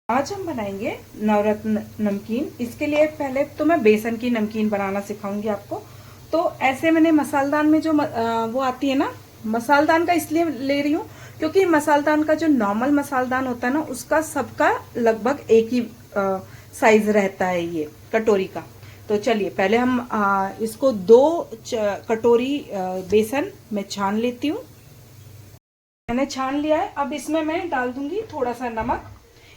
आज हम बनाएंगे नवरत्न नमकीन। इसके लिए पहले तो मैं बेसन की नमकीन बनाना सिखाऊंगी आपको। तो ऐसे मैंने मसालदान में जो वो आती है ना, मसालदान का इसलिए ले रही हूँ क्योंकि मसालदान का जो नॉर्मल मसालदान होता है ना, उसका सबका लगभग एक ही साइज रहता है ये कटोरी का। तो चलिए पहले हम इसको 2 कटोरी बेसन में छान लेती हूँ। मैंने छान लिया है। अब इसमें मैं डाल दूंगी थोड़ा सा नमक।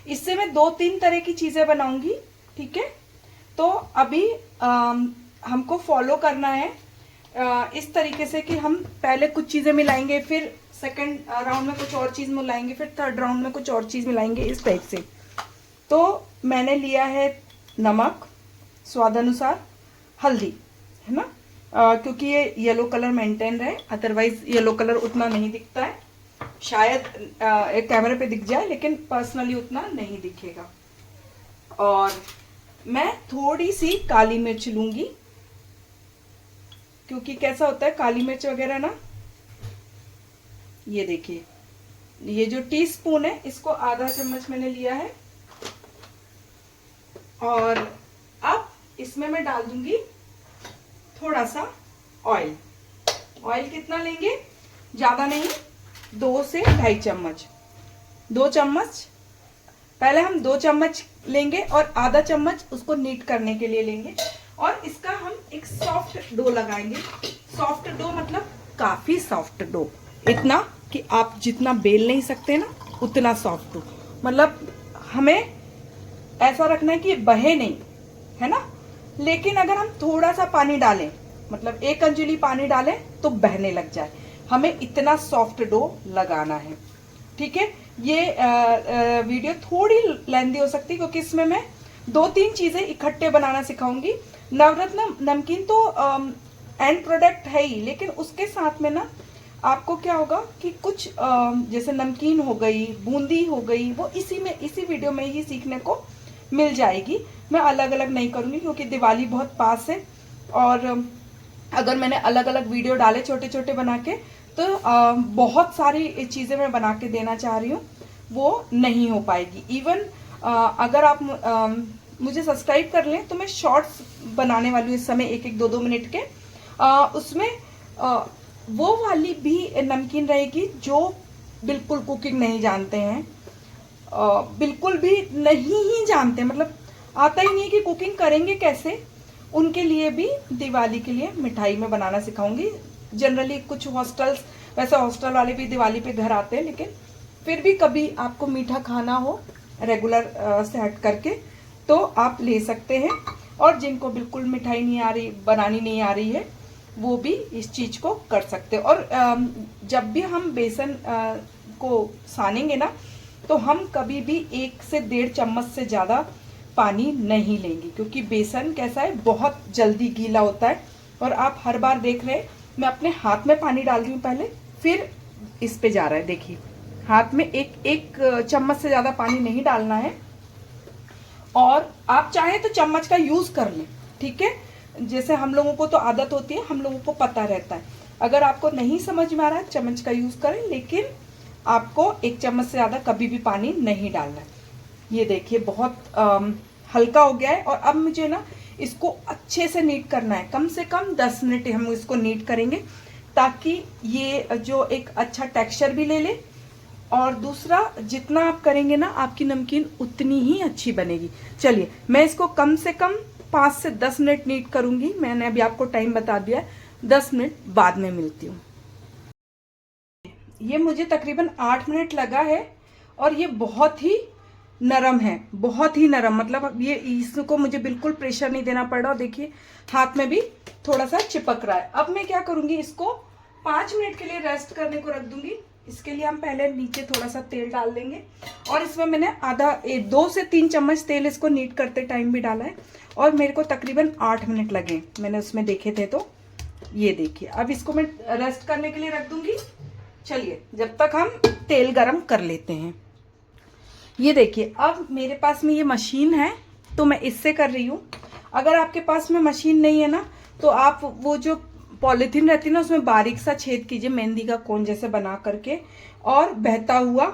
इससे मैं 2-3 तरह की चीजें बनाऊंगी, ठीक है। तो अभी हमको फॉलो करना है इस तरीके से कि हम पहले कुछ चीजें मिलाएंगे, फिर सेकंड राउंड में कुछ और चीज मिलाएंगे, फिर थर्ड राउंड में कुछ और चीज मिलाएंगे, इस टाइप से। तो मैंने लिया है नमक स्वाद अनुसार, हल्दी है ना, क्योंकि ये येलो कलर मेंटेन रहे, अदरवाइज येलो कलर उतना नहीं दिखता है। शायद एक कैमरे पे दिख जाए, लेकिन पर्सनली उतना नहीं दिखेगा। और मैं थोड़ी सी काली मिर्च लूंगी, क्योंकि कैसा होता है काली मिर्च वगैरह ना, ये देखिए, ये जो टीस्पून है इसको आधा चम्मच मैंने लिया है। और अब इसमें मैं डाल दूंगी थोड़ा सा ऑयल। ऑयल कितना लेंगे, ज्यादा नहीं, 2 से 2.5 चम्मच। 2 चम्मच पहले हम 2 चम्मच लेंगे और आधा चम्मच उसको नीट करने के लिए लेंगे। और इसका हम एक सॉफ्ट डो लगाएंगे। सॉफ्ट डो मतलब काफी सॉफ्ट डो, इतना कि आप जितना बेल नहीं सकते ना उतना सॉफ्ट डो। मतलब हमें ऐसा रखना है कि बहे नहीं, है ना। लेकिन अगर हम थोड़ा सा पानी डालें, मतलब 1 अंजुली पानी डालें तो बहने लग जाए, हमें इतना सॉफ्ट डो लगाना है, ठीक है। ये वीडियो थोड़ी लेंदी हो सकती है क्योंकि इसमें मैं 2-3 चीजें इकट्ठे बनाना सिखाऊंगी। नवरत्न नमकीन तो एंड प्रोडक्ट है ही, लेकिन उसके साथ में ना आपको क्या होगा कि कुछ जैसे नमकीन हो गई, बूंदी हो गई, वो इसी वीडियो में ही सीखने को मिल जाएगी। मैं अलग अलग नहीं करूंगी क्योंकि दिवाली बहुत पास है, और अगर मैंने अलग अलग वीडियो डाले छोटे छोटे बना के तो बहुत सारी चीजें मैं बना के देना चाह रही हूँ, वो नहीं हो पाएगी। इवन अगर आप मुझे सब्सक्राइब कर लें तो मैं शॉर्ट्स बनाने वाली हूँ इस समय, 1-2 मिनट के। उसमें वो वाली भी नमकीन रहेगी जो बिल्कुल कुकिंग नहीं जानते हैं, बिल्कुल भी नहीं ही जानते, मतलब आता ही नहीं है कि कुकिंग करेंगे कैसे, उनके लिए भी दिवाली के लिए मिठाई में बनाना सिखाऊंगी। जनरली कुछ हॉस्टल्स, वैसे हॉस्टल वाले भी दिवाली पे घर आते हैं, लेकिन फिर भी कभी आपको मीठा खाना हो रेगुलर से हट करके तो आप ले सकते हैं। और जिनको बिल्कुल मिठाई नहीं आ रही, बनानी नहीं आ रही है, वो भी इस चीज को कर सकते हैं। और जब भी हम बेसन को सानेंगे ना, तो हम कभी भी 1 से 1.5 चम्मच से ज्यादा पानी नहीं लेंगे, क्योंकि बेसन कैसा है, बहुत जल्दी गीला होता है। और आप हर बार देख रहे हैं मैं अपने हाथ में पानी डाल रही हूँ पहले, फिर इस पे जा रहा है, देखिए हाथ में एक चम्मच से ज्यादा पानी नहीं डालना है। और आप चाहे तो चम्मच का यूज कर लें, ठीक है। जैसे हम लोगों को तो आदत होती है, हम लोगों को पता रहता है। अगर आपको नहीं समझ में आ रहा है, चम्मच का यूज करें, लेकिन आपको 1 चम्मच से ज्यादा कभी भी पानी नहीं डालना है। ये देखिए बहुत हल्का हो गया है। और अब मुझे ना इसको अच्छे से नीट करना है, कम से कम 10 मिनट हम इसको नीट करेंगे, ताकि ये जो एक अच्छा टेक्सचर भी ले ले। और दूसरा, जितना आप करेंगे ना आपकी नमकीन उतनी ही अच्छी बनेगी। चलिए मैं इसको कम से कम 5 से 10 मिनट नीट करूंगी। मैंने अभी आपको टाइम बता दिया है, 10 मिनट बाद में मिलती हूँ। ये मुझे तकरीबन 8 मिनट लगा है, और ये बहुत ही नरम है, बहुत ही नरम। मतलब अब ये इसको मुझे बिल्कुल प्रेशर नहीं देना पड़ रहा। देखिए हाथ में भी थोड़ा सा चिपक रहा है। अब मैं क्या करूंगी, इसको 5 मिनट के लिए रेस्ट करने को रख दूंगी। इसके लिए हम पहले नीचे थोड़ा सा तेल डाल देंगे, और इसमें मैंने 2 से 3 चम्मच तेल इसको नीट करते टाइम भी डाला है, और मेरे को तकरीबन 8 मिनट लगे, मैंने उसमें देखे थे। तो ये देखिए, अब इसको मैं रेस्ट करने के लिए रख दूंगी। चलिए जब तक हम तेल गरम कर लेते हैं। ये देखिए, अब मेरे पास में ये मशीन है तो मैं इससे कर रही हूँ। अगर आपके पास में मशीन नहीं है ना, तो आप वो जो पॉलिथीन रहती है ना, उसमें बारीक सा छेद कीजिए, मेहंदी का कोन जैसे बना करके, और बहता हुआ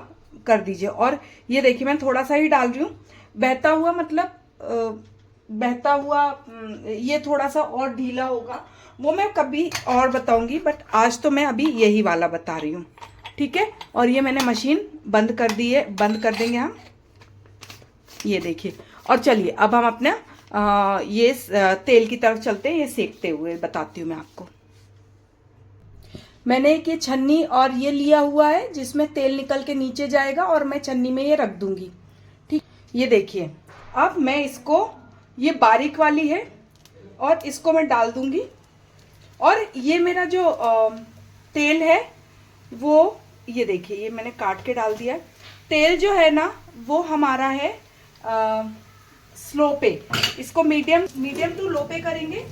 कर दीजिए। और ये देखिए मैं थोड़ा सा ही डाल रही हूँ, बहता हुआ मतलब बहता हुआ ये थोड़ा सा और ढीला होगा वो मैं कभी और बताऊंगी, बट आज तो मैं अभी यही वाला बता रही हूँ, ठीक है। और ये मैंने मशीन बंद कर दी है, बंद कर देंगे हम, ये देखिए। और चलिए अब हम अपना ये तेल की तरफ चलते हैं, ये सेकते हुए बताती हूँ मैं आपको। मैंने एक ये छन्नी और ये लिया हुआ है जिसमें तेल निकल के नीचे जाएगा और मैं छन्नी में ये रख दूंगी, ठीक। ये देखिए अब मैं इसको, ये बारीक वाली है और इसको मैं डाल दूंगी। और ये मेरा जो तेल है वो ये देखिए, ये मैंने काट के डाल दिया। तेल जो है ना वो हमारा है स्लो पे, इसको मीडियम टू लो पे करेंगे,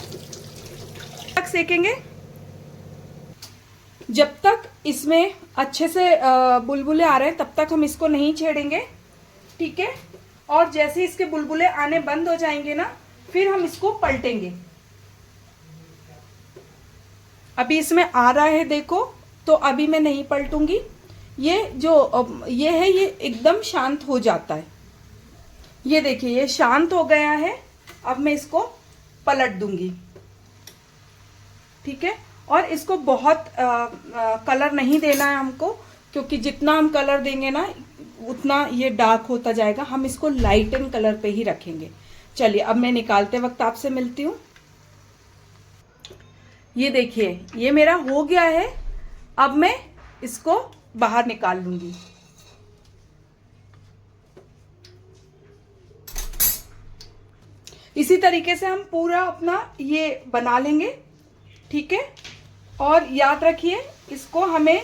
तक सेकेंगे जब तक इसमें अच्छे से बुलबुले आ रहे हैं, तब तक हम इसको नहीं छेड़ेंगे, ठीक है। और जैसे इसके बुलबुले आने बंद हो जाएंगे ना, फिर हम इसको पलटेंगे। अभी इसमें आ रहा है देखो, तो अभी मैं नहीं पलटूंगी। ये जो ये है ये एकदम शांत हो जाता है, ये देखिए ये शांत हो गया है। अब मैं इसको पलट दूंगी, ठीक है। और इसको बहुत कलर नहीं देना है हमको, क्योंकि जितना हम कलर देंगे ना उतना ये डार्क होता जाएगा। हम इसको लाइटन कलर पे ही रखेंगे। चलिए अब मैं निकालते वक्त आपसे मिलती हूँ। ये देखिए ये मेरा हो गया है, अब मैं इसको बाहर निकाल लूंगी। इसी तरीके से हम पूरा अपना ये बना लेंगे, ठीक है। और याद रखिए इसको हमें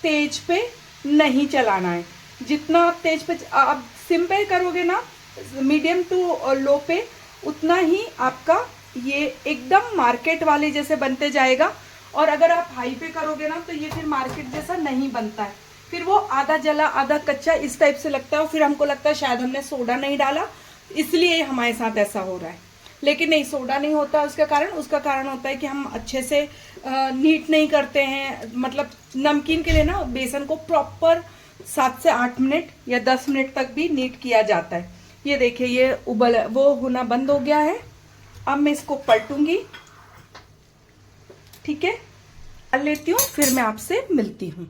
तेज पे नहीं चलाना है। जितना आप तेज पे, आप सिम पे करोगे ना, मीडियम टू लो पे, उतना ही आपका ये एकदम मार्केट वाले जैसे बनते जाएगा। और अगर आप हाई पे करोगे ना तो ये फिर मार्केट जैसा नहीं बनता है, फिर वो आधा जला आधा कच्चा इस टाइप से लगता है। और फिर हमको लगता है शायद हमने सोडा नहीं डाला, इसलिए हमारे साथ ऐसा हो रहा है। लेकिन नहीं, सोडा नहीं होता उसका कारण होता है कि हम अच्छे से नीट नहीं करते हैं। मतलब नमकीन के लिए ना बेसन को प्रॉपर 7 से 8 मिनट या 10 मिनट तक भी नीट किया जाता है। ये देखिए ये उबल वो होना बंद हो गया है। अब मैं इसको पलटूंगी, ठीक है, डाल लेती हूँ, फिर मैं आपसे मिलती हूँ।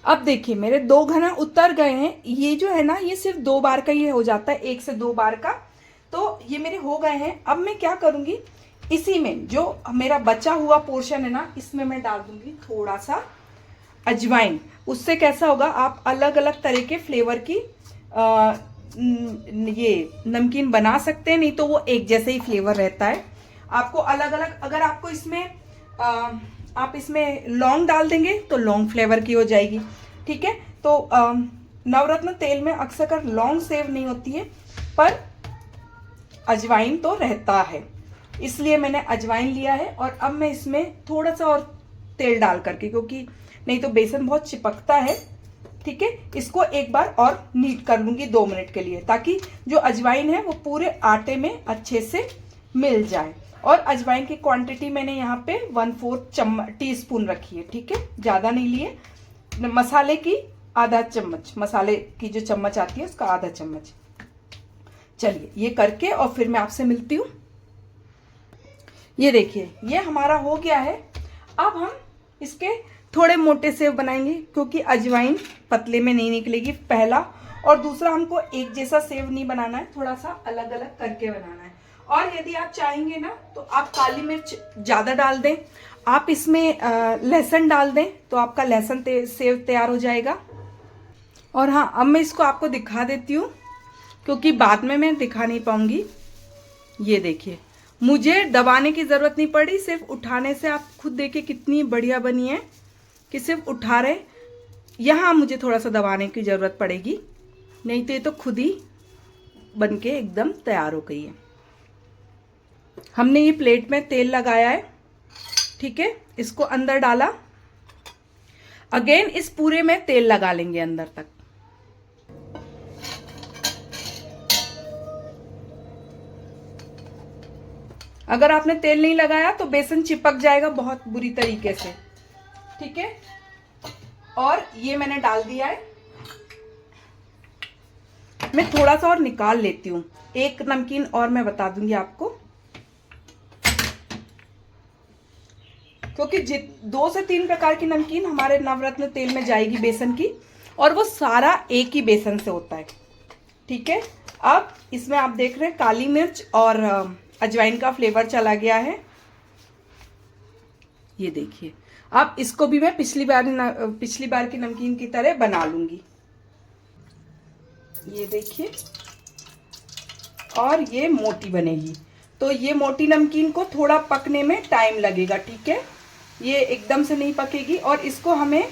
अब देखिए मेरे 2 घना उतर गए हैं। ये जो है ना ये सिर्फ 2 बार का ही हो जाता है, 1 से 2 बार का। तो ये मेरे हो गए हैं। अब मैं क्या करूंगी, इसी में जो मेरा बचा हुआ पोर्शन है ना, इसमें मैं डाल दूंगी थोड़ा सा अजवाइन। उससे कैसा होगा, आप अलग अलग तरह के फ्लेवर की ये नमकीन बना सकते हैं। नहीं तो वो एक जैसे ही फ्लेवर रहता है। आपको अलग अलग, अगर आपको इसमें आप इसमें लौंग डाल देंगे तो लौंग फ्लेवर की हो जाएगी, ठीक है। तो नवरत्न तेल में अक्सर लौंग सेव नहीं होती है, पर अजवाइन तो रहता है, इसलिए मैंने अजवाइन लिया है। और अब मैं इसमें थोड़ा सा और तेल डाल करके, क्योंकि नहीं तो बेसन बहुत चिपकता है, ठीक है, इसको एक बार और नीट कर लूंगी 2 मिनट के लिए, ताकि जो अजवाइन है वो पूरे आटे में अच्छे से मिल जाए। और अजवाइन की क्वांटिटी मैंने यहाँ पे 1/4 टीस्पून रखी है, ठीक है, ज्यादा नहीं लिए। मसाले की आधा चम्मच, मसाले की जो चम्मच आती है उसका आधा चम्मच। चलिए ये करके और फिर मैं आपसे मिलती हूँ। ये देखिए ये हमारा हो गया है। अब हम इसके थोड़े मोटे सेव बनाएंगे, क्योंकि अजवाइन पतले में नहीं निकलेगी, पहला। और दूसरा, हमको एक जैसा सेव नहीं बनाना है, थोड़ा सा अलग अलग करके बनाना है। और यदि आप चाहेंगे ना तो आप काली मिर्च ज्यादा डाल दें, आप इसमें लहसुन डाल दें तो आपका लहसुन सेव तैयार हो जाएगा। और हाँ, अब मैं इसको आपको दिखा देती हूँ, क्योंकि बाद में मैं दिखा नहीं पाऊंगी। ये देखिए मुझे दबाने की जरूरत नहीं पड़ी, सिर्फ उठाने से आप खुद देखिए कितनी बढ़िया बनी है कि सिर्फ उठा रहे। यहाँ मुझे थोड़ा सा दबाने की जरूरत पड़ेगी, नहीं तो ये तो खुद ही बनके एकदम तैयार हो गई है। हमने ये प्लेट में तेल लगाया है, ठीक है, इसको अंदर डाला। अगेन इस पूरे में तेल लगा लेंगे अंदर तक। अगर आपने तेल नहीं लगाया तो बेसन चिपक जाएगा बहुत बुरी तरीके से, ठीक है। और ये मैंने डाल दिया है। मैं थोड़ा सा और निकाल लेती हूँ। एक नमकीन और मैं बता दूंगी आपको, क्योंकि 2 से 3 प्रकार की नमकीन हमारे नवरत्न तेल में जाएगी बेसन की, और वो सारा एक ही बेसन से होता है। ठीक है, अब इसमें आप देख रहे हैं काली मिर्च और अजवाइन का फ्लेवर चला गया है। ये देखिए, अब इसको भी मैं पिछली बार की नमकीन की तरह बना लूंगी। ये देखिए, और ये मोटी बनेगी। तो ये मोटी नमकीन को थोड़ा पकने में टाइम लगेगा। ठीक है, ये एकदम से नहीं पकेगी, और इसको हमें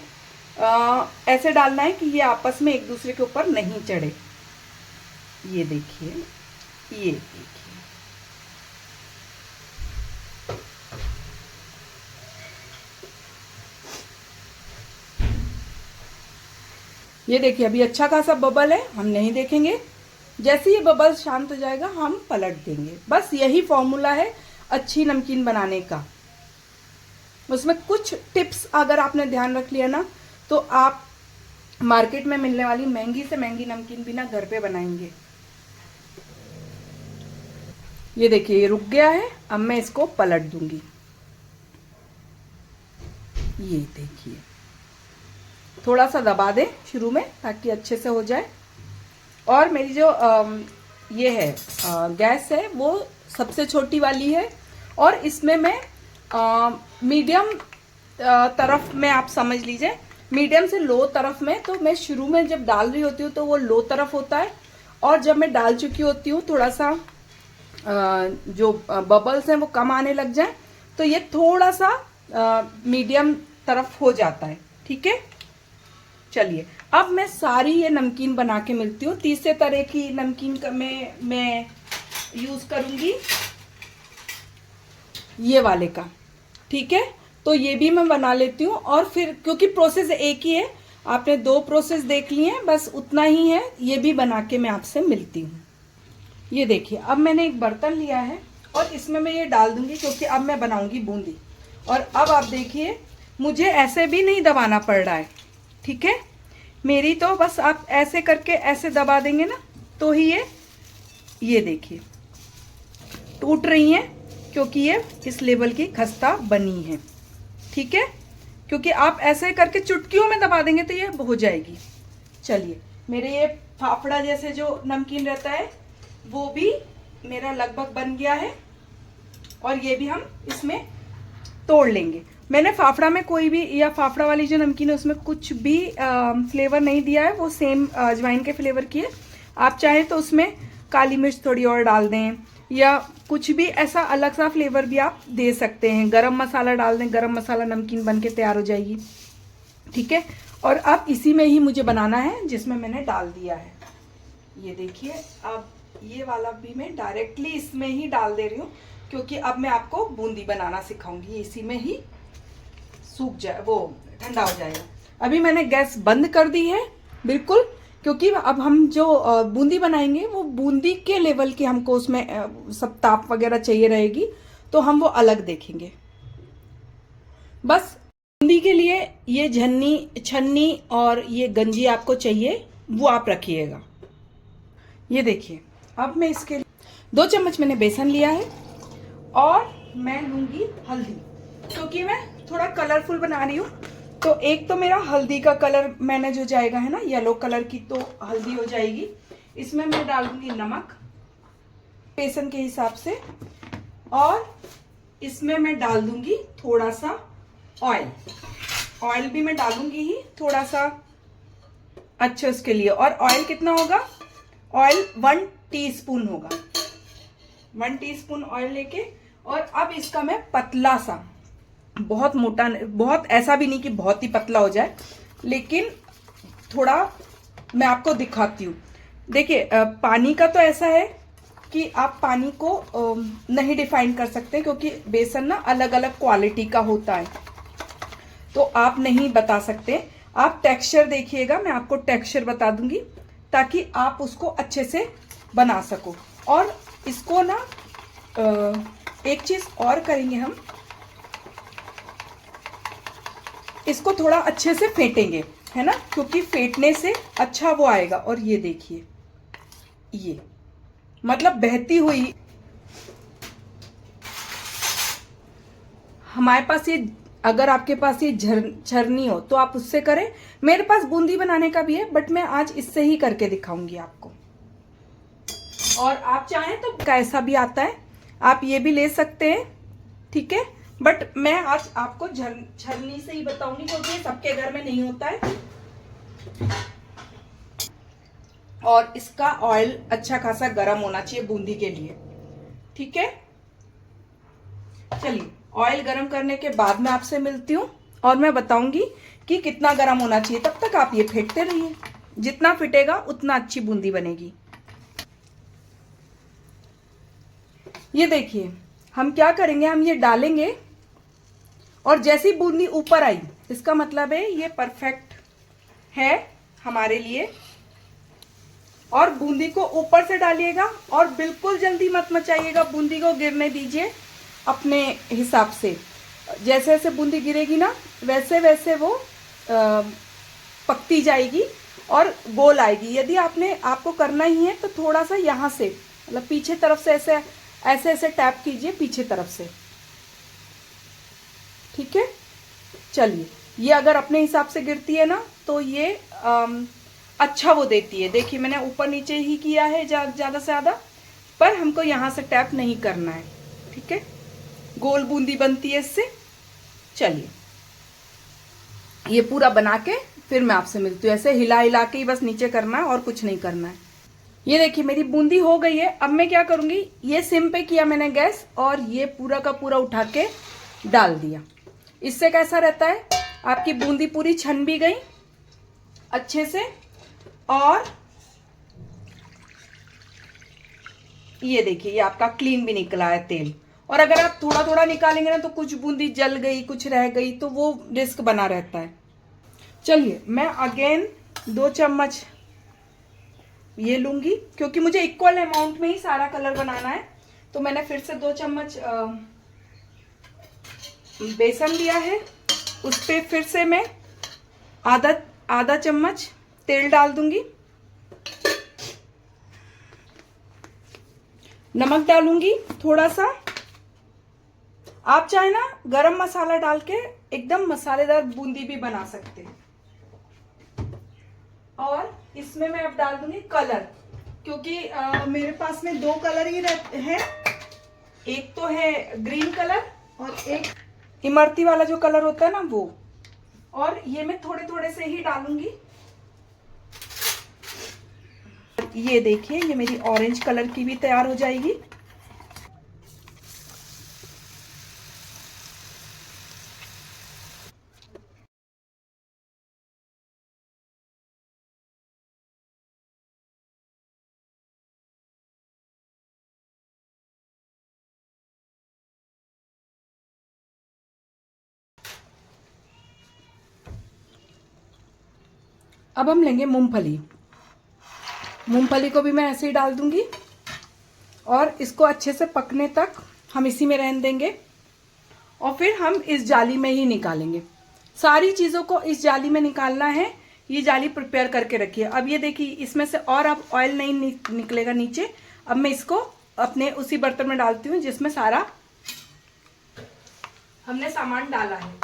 ऐसे डालना है कि ये आपस में एक दूसरे के ऊपर नहीं चढ़े। ये देखिए, ये देखिए, ये देखिए, अभी अच्छा खासा बबल है, हम नहीं देखेंगे। जैसे ये बबल शांत हो जाएगा हम पलट देंगे। बस यही फॉर्मूला है अच्छी नमकीन बनाने का। उसमें कुछ टिप्स अगर आपने ध्यान रख लिया ना, तो आप मार्केट में मिलने वाली महंगी से महंगी नमकीन भी ना घर पे बनाएंगे। ये देखिए, ये रुक गया है, अब मैं इसको पलट दूंगी। ये देखिए, थोड़ा सा दबा दें शुरू में ताकि अच्छे से हो जाए। और मेरी जो ये है गैस है वो सबसे छोटी वाली है, और इसमें मैं मीडियम तरफ में, आप समझ लीजिए मीडियम से लो तरफ में। तो मैं शुरू में जब डाल रही होती हूँ तो वो लो तरफ होता है, और जब मैं डाल चुकी होती हूँ थोड़ा सा जो बबल्स हैं वो कम आने लग जाए तो ये थोड़ा सा मीडियम तरफ हो जाता है। ठीक है, चलिए अब मैं सारी ये नमकीन बना के मिलती हूँ। तीसरे तरह की नमकीन का मैं यूज करूंगी, ये वाले का। ठीक है, तो ये भी मैं बना लेती हूँ, और फिर क्योंकि प्रोसेस एक ही है, आपने 2 प्रोसेस देख लिए हैं, बस उतना ही है। ये भी बना के मैं आपसे मिलती हूँ। ये देखिए, अब मैंने एक बर्तन लिया है और इसमें मैं ये डाल दूंगी, क्योंकि अब मैं बनाऊंगी बूंदी। और अब आप देखिए, मुझे ऐसे भी नहीं दबाना पड़ रहा है। ठीक है, मेरी तो बस आप ऐसे करके ऐसे दबा देंगे ना तो ही ये देखिए टूट रही हैं, क्योंकि ये इस लेवल की खस्ता बनी है। ठीक है, क्योंकि आप ऐसे करके चुटकियों में दबा देंगे तो ये हो जाएगी। चलिए, मेरे ये फाफड़ा जैसे जो नमकीन रहता है वो भी मेरा लगभग बन गया है, और ये भी हम इसमें तोड़ लेंगे। मैंने फाफड़ा में कोई भी, या फाफड़ा वाली जो नमकीन है उसमें कुछ भी फ्लेवर नहीं दिया है, वो सेम अजवाइन के फ्लेवर की है। आप चाहें तो उसमें काली मिर्च थोड़ी और डाल दें, या कुछ भी ऐसा अलग सा फ्लेवर भी आप दे सकते हैं। गरम मसाला डाल दें, गरम मसाला नमकीन बन के तैयार हो जाएगी। ठीक है, और अब इसी में ही मुझे बनाना है जिसमें मैंने डाल दिया है। ये देखिए, अब ये वाला भी मैं डायरेक्टली इसमें ही डाल दे रही हूँ, क्योंकि अब मैं आपको बूंदी बनाना सिखाऊंगी। इसी में ही सूख जाए, वो ठंडा हो जाएगा। अभी मैंने गैस बंद कर दी है बिल्कुल, क्योंकि अब हम जो बूंदी बनाएंगे वो बूंदी के लेवल की हमको उसमें सब ताप वगैरह चाहिए रहेगी, तो हम वो अलग देखेंगे। बस बूंदी के लिए ये छन्नी और ये गंजी आपको चाहिए, वो आप रखिएगा। ये देखिए, अब मैं इसके लिए 2 चम्मच मैंने बेसन लिया है, और मैं लूंगी हल्दी, क्योंकि मैं थोड़ा कलरफुल बना रही हूँ। तो एक तो मेरा हल्दी का कलर मैनेज हो जाएगा, है ना, येलो कलर की तो हल्दी हो जाएगी। इसमें मैं डाल दूंगी नमक बेसन के हिसाब से, और इसमें मैं डाल दूंगी थोड़ा सा ऑयल भी मैं डालूंगी ही थोड़ा सा अच्छे उसके लिए। और ऑयल कितना होगा? ऑयल 1 टीस्पून होगा। 1 टीस्पून ऑयल लेके, और अब इसका मैं पतला सा, बहुत मोटा, बहुत ऐसा भी नहीं कि बहुत ही पतला हो जाए, लेकिन थोड़ा मैं आपको दिखाती हूँ। देखिए, पानी का तो ऐसा है कि आप पानी को नहीं डिफाइन कर सकते, क्योंकि बेसन ना अलग अलग क्वालिटी का होता है, तो आप नहीं बता सकते। आप टेक्सचर देखिएगा, मैं आपको टेक्सचर बता दूंगी ताकि आप उसको अच्छे से बना सको। और इसको ना एक चीज और करेंगे हम, इसको थोड़ा अच्छे से फेंटेंगे, है ना, क्योंकि फेंटने से अच्छा वो आएगा। और ये देखिए, ये मतलब बहती हुई। हमारे पास ये, अगर आपके पास ये छरनी हो तो आप उससे करें। मेरे पास बूंदी बनाने का भी है, बट मैं आज इससे ही करके दिखाऊंगी आपको। और आप चाहें तो कैसा भी आता है, आप ये भी ले सकते हैं, ठीक है। बट मैं आज आपको छरनी से ही बताऊंगी, क्योंकि सबके घर में नहीं होता है। और इसका ऑयल अच्छा खासा गर्म होना चाहिए बूंदी के लिए, ठीक है। चलिए, ऑयल गर्म करने के बाद मैं आपसे मिलती हूँ और मैं बताऊंगी कि कितना गर्म होना चाहिए। तब तक आप ये फेंटते रहिए, जितना फिटेगा उतना अच्छी बूंदी बनेगी। ये देखिए, हम क्या करेंगे, हम ये डालेंगे और जैसी बूंदी ऊपर आई, इसका मतलब है ये परफेक्ट है हमारे लिए। और बूंदी को ऊपर से डालिएगा और बिल्कुल जल्दी मत मचाइएगा, बूंदी को गिरने दीजिए अपने हिसाब से। जैसे जैसे बूंदी गिरेगी ना, वैसे वैसे वो पकती जाएगी और गोल आएगी। यदि आपको करना ही है तो थोड़ा सा यहाँ से, मतलब पीछे तरफ से ऐसे ऐसे ऐसे टैप कीजिए पीछे तरफ से, ठीक है। चलिए, ये अगर अपने हिसाब से गिरती है ना तो ये अच्छा वो देती है। देखिए, मैंने ऊपर नीचे ही किया है ज़्यादा से ज़्यादा, पर हमको यहाँ से टैप नहीं करना है, ठीक है। गोल बूंदी बनती है इससे। चलिए, ये पूरा बना के फिर मैं आपसे मिलती हूँ। ऐसे हिला हिला के ही बस नीचे करना है और कुछ नहीं करना है। ये देखिए, मेरी बूंदी हो गई है। अब मैं क्या करूँगी, ये सिम पे किया मैंने गैस और ये पूरा का पूरा उठा के डाल दिया। इससे कैसा रहता है, आपकी बूंदी पूरी छन भी गई अच्छे से। और ये देखिए, ये आपका क्लीन भी निकला है तेल। और अगर आप थोड़ा थोड़ा निकालेंगे ना तो कुछ बूंदी जल गई, कुछ रह गई, तो वो रिस्क बना रहता है। चलिए, मैं अगेन 2 चम्मच ये लूंगी, क्योंकि मुझे इक्वल अमाउंट में ही सारा कलर बनाना है। तो मैंने फिर से 2 चम्मच बेसन लिया है। उस पे फिर से मैं आधा चम्मच तेल डाल दूंगी। नमक डालूंगी थोड़ा सा। आप चाहे ना गरम मसाला डाल के एकदम मसालेदार बूंदी भी बना सकते हैं। और इसमें मैं अब डाल दूंगी कलर, क्योंकि मेरे पास में 2 कलर ही हैं। एक तो है ग्रीन कलर और एक इमरती वाला जो कलर होता है ना वो। और ये मैं थोड़े थोड़े से ही डालूंगी। ये देखिए, ये मेरी ऑरेंज कलर की भी तैयार हो जाएगी। अब हम लेंगे मूंगफली। मूंगफली को भी मैं ऐसे ही डाल दूंगी और इसको अच्छे से पकने तक हम इसी में रहने देंगे। और फिर हम इस जाली में ही निकालेंगे। सारी चीज़ों को इस जाली में निकालना है। ये जाली प्रिपेयर करके रखिए। अब ये देखिए, इसमें से और अब ऑयल नहीं निकलेगा नीचे। अब मैं इसको अपने उसी बर्तन में डालती हूँ जिसमें सारा हमने सामान डाला है।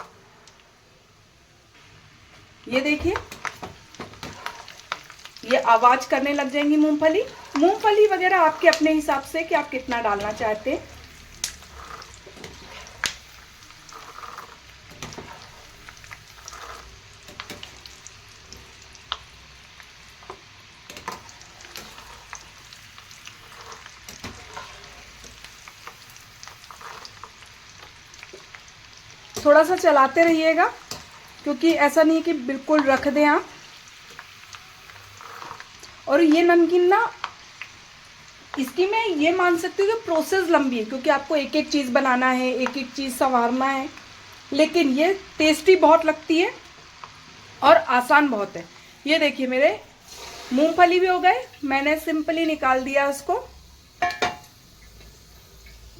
ये देखिए, ये आवाज करने लग जाएंगी मूंगफली वगैरह आपके अपने हिसाब से कि आप कितना डालना चाहते हैं। थोड़ा सा चलाते रहिएगा, क्योंकि ऐसा नहीं कि बिल्कुल रख दें आप। और ये नमकीन ना, इसकी मैं ये मान सकती हूँ कि प्रोसेस लंबी है, क्योंकि आपको एक एक चीज़ बनाना है, एक एक चीज़ संवारना है। लेकिन ये टेस्टी बहुत लगती है और आसान बहुत है। ये देखिए, मेरे मूंगफली भी हो गए। मैंने सिंपली निकाल दिया उसको,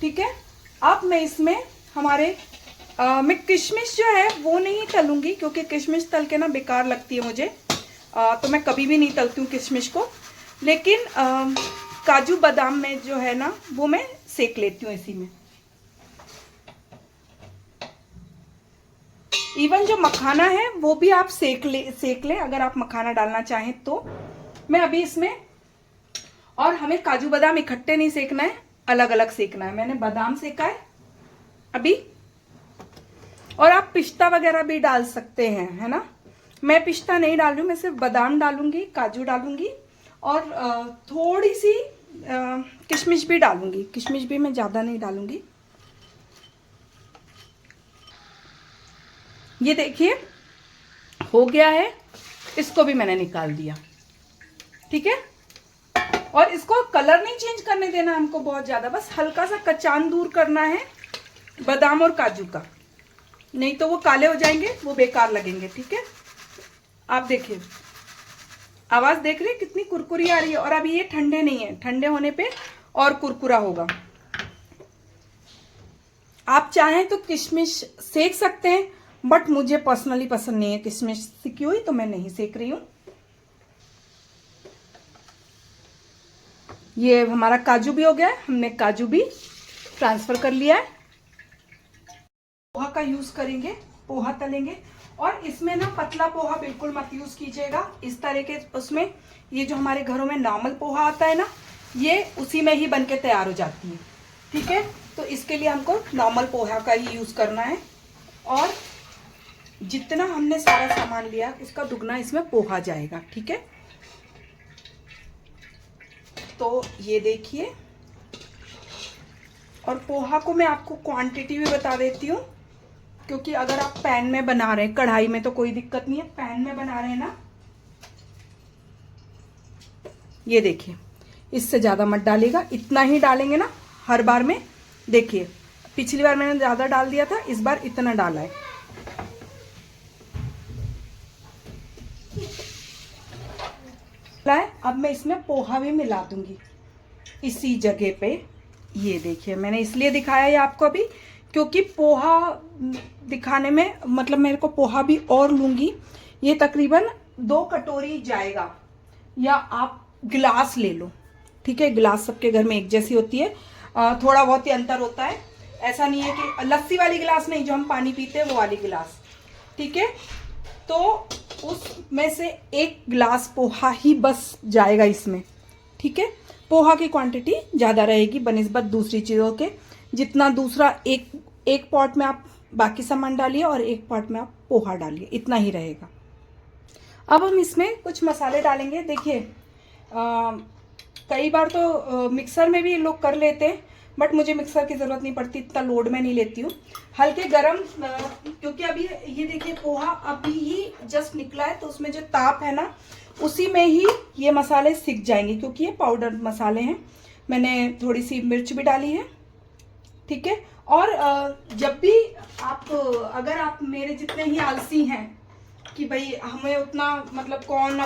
ठीक है। अब मैं इसमें मैं किशमिश जो है वो नहीं तलूंगी, क्योंकि किशमिश तल के ना बेकार लगती है मुझे। तो मैं कभी भी नहीं तलती हूँ किशमिश को। लेकिन काजू बादाम में जो है ना वो मैं सेक लेती हूँ इसी में। इवन जो मखाना है वो भी आप सेक लें अगर आप मखाना डालना चाहें तो। मैं अभी इसमें, और हमें काजू बादाम इकट्ठे नहीं सेकना है, अलग अलग सेकना है। मैंने बादाम सेका है अभी, और आप पिस्ता वगैरह भी डाल सकते हैं, है ना। मैं पिस्ता नहीं डाल रही हूँ, मैं सिर्फ बादाम डालूंगी, काजू डालूंगी, और थोड़ी सी किशमिश भी डालूंगी। किशमिश भी मैं ज्यादा नहीं डालूंगी। ये देखिए हो गया है, इसको भी मैंने निकाल दिया। ठीक है, और इसको कलर नहीं चेंज करने देना हमको बहुत ज्यादा, बस हल्का सा कचान दूर करना है बादाम और काजू का, नहीं तो वो काले हो जाएंगे, वो बेकार लगेंगे। ठीक है, आप देखिए आवाज देख रहे हैं कितनी कुरकुरी आ रही है। और अभी ये ठंडे नहीं है, ठंडे होने पे और कुरकुरा होगा। आप चाहें तो किशमिश सेक सकते हैं, बट मुझे पर्सनली पसंद नहीं है किशमिश सिकी हुई, तो मैं नहीं सेक रही हूं। ये हमारा काजू भी हो गया है, हमने काजू भी ट्रांसफर कर लिया है। पोहा का यूज करेंगे, पोहा तलेंगे, और इसमें ना पतला पोहा बिल्कुल मत यूज कीजिएगा। इस तरह के उसमें ये जो हमारे घरों में नॉर्मल पोहा आता है ना, ये उसी में ही बनके तैयार हो जाती है। ठीक है, तो इसके लिए हमको नॉर्मल पोहा का ही यूज करना है, और जितना हमने सारा सामान लिया उसका दुगना इसमें पोहा जाएगा। ठीक है, तो ये देखिए, और पोहा को मैं आपको क्वांटिटी भी बता देती हूँ, क्योंकि अगर आप पैन में बना रहे हैं, कढ़ाई में तो कोई दिक्कत नहीं है, पैन में बना रहे हैं ना, ये देखिए इससे ज्यादा मत डालिएगा, इतना ही डालेंगे ना हर बार में। देखिए पिछली बार मैंने ज्यादा डाल दिया था, इस बार इतना डाला है। अब मैं इसमें पोहा भी मिला दूंगी इसी जगह पे। ये देखिए मैंने इसलिए दिखाया है आपको अभी, क्योंकि पोहा दिखाने में मतलब मेरे को पोहा भी और लूंगी। ये तकरीबन 2 कटोरी जाएगा, या आप गिलास ले लो। ठीक है, गिलास सबके घर में एक जैसी होती है, थोड़ा बहुत ही अंतर होता है। ऐसा नहीं है कि लस्सी वाली गिलास नहीं, जो हम पानी पीते हैं वो वाली गिलास। ठीक है, तो उसमें से 1 गिलास पोहा ही बस जाएगा इसमें। ठीक है, पोहा की क्वांटिटी ज़्यादा रहेगी बनिस्बत दूसरी चीज़ों के। जितना दूसरा एक पॉट में आप बाकी सामान डालिए और 1 पॉट में आप पोहा डालिए, इतना ही रहेगा। अब हम इसमें कुछ मसाले डालेंगे। देखिए कई बार तो मिक्सर में भी लोग कर लेते हैं, बट मुझे मिक्सर की ज़रूरत नहीं पड़ती, इतना लोड में नहीं लेती हूँ। हल्के गरम, क्योंकि अभी ये देखिए पोहा अभी ही जस्ट निकला है, तो उसमें जो ताप है ना उसी में ही ये मसाले सिक जाएंगे, क्योंकि ये पाउडर मसाले हैं। मैंने थोड़ी सी मिर्च भी डाली है। ठीक है, और जब भी आप, अगर आप मेरे जितने ही आलसी हैं कि भाई हमें उतना मतलब कौन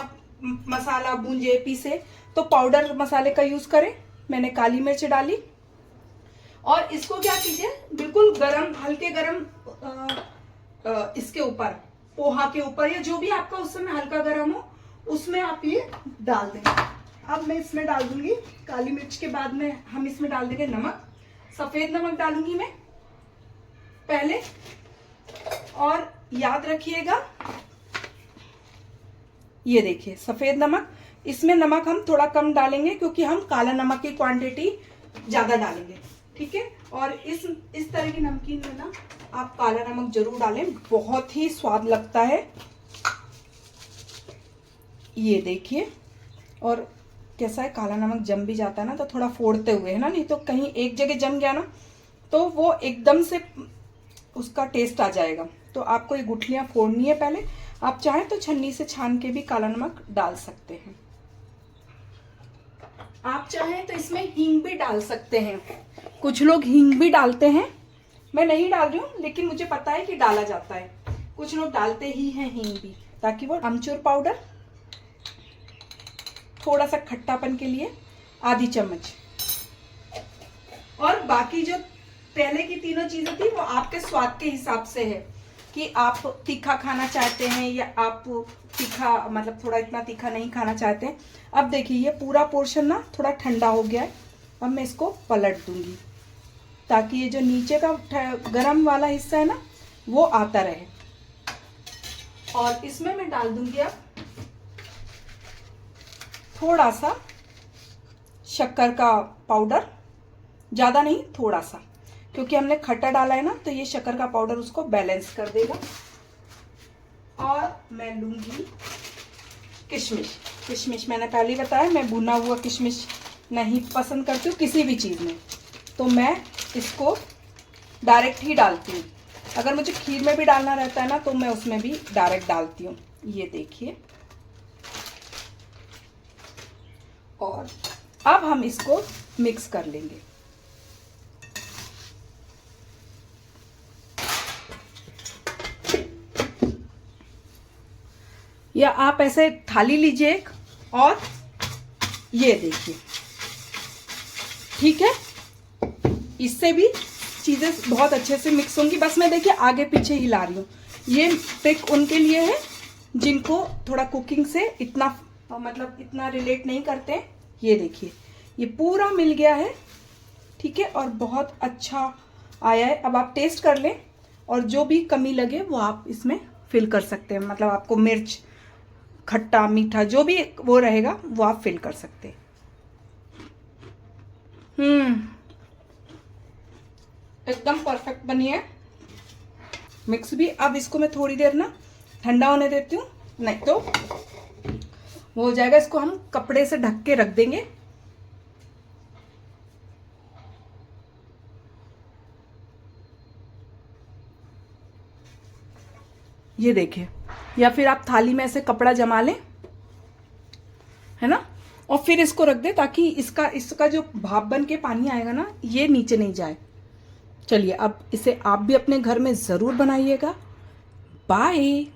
मसाला भूंजे पीसे, तो पाउडर मसाले का यूज करें। मैंने काली मिर्च डाली, और इसको क्या कीजिए बिल्कुल गरम, हल्के गरम इसके ऊपर, पोहा के ऊपर, या जो भी आपका उस समय हल्का गरम हो उसमें आप ये डाल दें। अब मैं इसमें डाल दूंगी काली मिर्च के बाद में हम इसमें डाल देंगे नमक। सफेद नमक डालूंगी मैं पहले, और याद रखिएगा ये देखिए सफेद नमक, इसमें नमक हम थोड़ा कम डालेंगे क्योंकि हम काला नमक की क्वांटिटी ज्यादा डालेंगे। ठीक है, और इस तरह की नमकीन में ना आप काला नमक जरूर डालें, बहुत ही स्वाद लगता है। ये देखिए, और कैसा है, काला नमक जम भी जाता है ना तो थोड़ा फोड़ते हुए, है ना, नहीं तो कहीं एक जगह जम गया ना तो वो एकदम से उसका टेस्ट आ जाएगा। तो आपको ये गुठलियां फोड़नी है पहले। आप चाहें तो छन्नी से छान के भी काला नमक डाल सकते हैं। आप चाहें तो इसमें हींग भी डाल सकते हैं, कुछ लोग हींग भी डालते हैं, मैं नहीं डाल रही हूँ, लेकिन मुझे पता है कि डाला जाता है। कुछ लोग डालते ही हैं हींग भी, ताकि वो अमचूर पाउडर थोड़ा सा खट्टापन के लिए आधी चम्मच, और बाकी जो पहले की तीनों चीजें थी वो आपके स्वाद के हिसाब से है कि आप तीखा खाना चाहते हैं या आप तीखा, मतलब थोड़ा इतना तीखा नहीं खाना चाहते हैं। अब देखिए ये पूरा पोर्शन ना थोड़ा ठंडा हो गया है। अब मैं इसको पलट दूंगी ताकि ये जो नीचे का गरम वाला हिस्सा है ना वो आता रहे। और इसमें मैं डाल दूंगी अब थोड़ा सा शक्कर का पाउडर, ज़्यादा नहीं थोड़ा सा, क्योंकि हमने खट्टा डाला है ना तो ये शक्कर का पाउडर उसको बैलेंस कर देगा। और मैं लूँगी किशमिश। किशमिश मैंने पहले ही बताया मैं भुना हुआ किशमिश नहीं पसंद करती हूँ किसी भी चीज़ में, तो मैं इसको डायरेक्ट ही डालती हूँ। अगर मुझे खीर में भी डालना रहता है ना तो मैं उसमें भी डायरेक्ट डालती हूँ। ये देखिए, और अब हम इसको मिक्स कर लेंगे। या आप ऐसे थाली लीजिए एक, और ये देखिए, ठीक है, इससे भी चीज़ें बहुत अच्छे से मिक्स होंगी। बस मैं देखिए आगे पीछे हिला रही हूँ। ये ट्रिक उनके लिए है जिनको थोड़ा कुकिंग से इतना मतलब इतना रिलेट नहीं करते हैं। ये देखिए ये पूरा मिल गया है, ठीक है, और बहुत अच्छा आया है। अब आप टेस्ट कर लें और जो भी कमी लगे वो आप इसमें फिल कर सकते हैं। मतलब आपको मिर्च, खट्टा, मीठा जो भी वो रहेगा वो आप फिल कर सकते हैं। एकदम परफेक्ट बनी है मिक्स भी। अब इसको मैं थोड़ी देर ना ठंडा होने देती हूँ, नहीं तो वो हो जाएगा। इसको हम कपड़े से ढक के रख देंगे। ये देखिए, या फिर आप थाली में ऐसे कपड़ा जमा लें, है ना, और फिर इसको रख दे ताकि इसका जो भाप बन के पानी आएगा ना ये नीचे नहीं जाए। चलिए अब इसे आप भी अपने घर में ज़रूर बनाइएगा। बाय।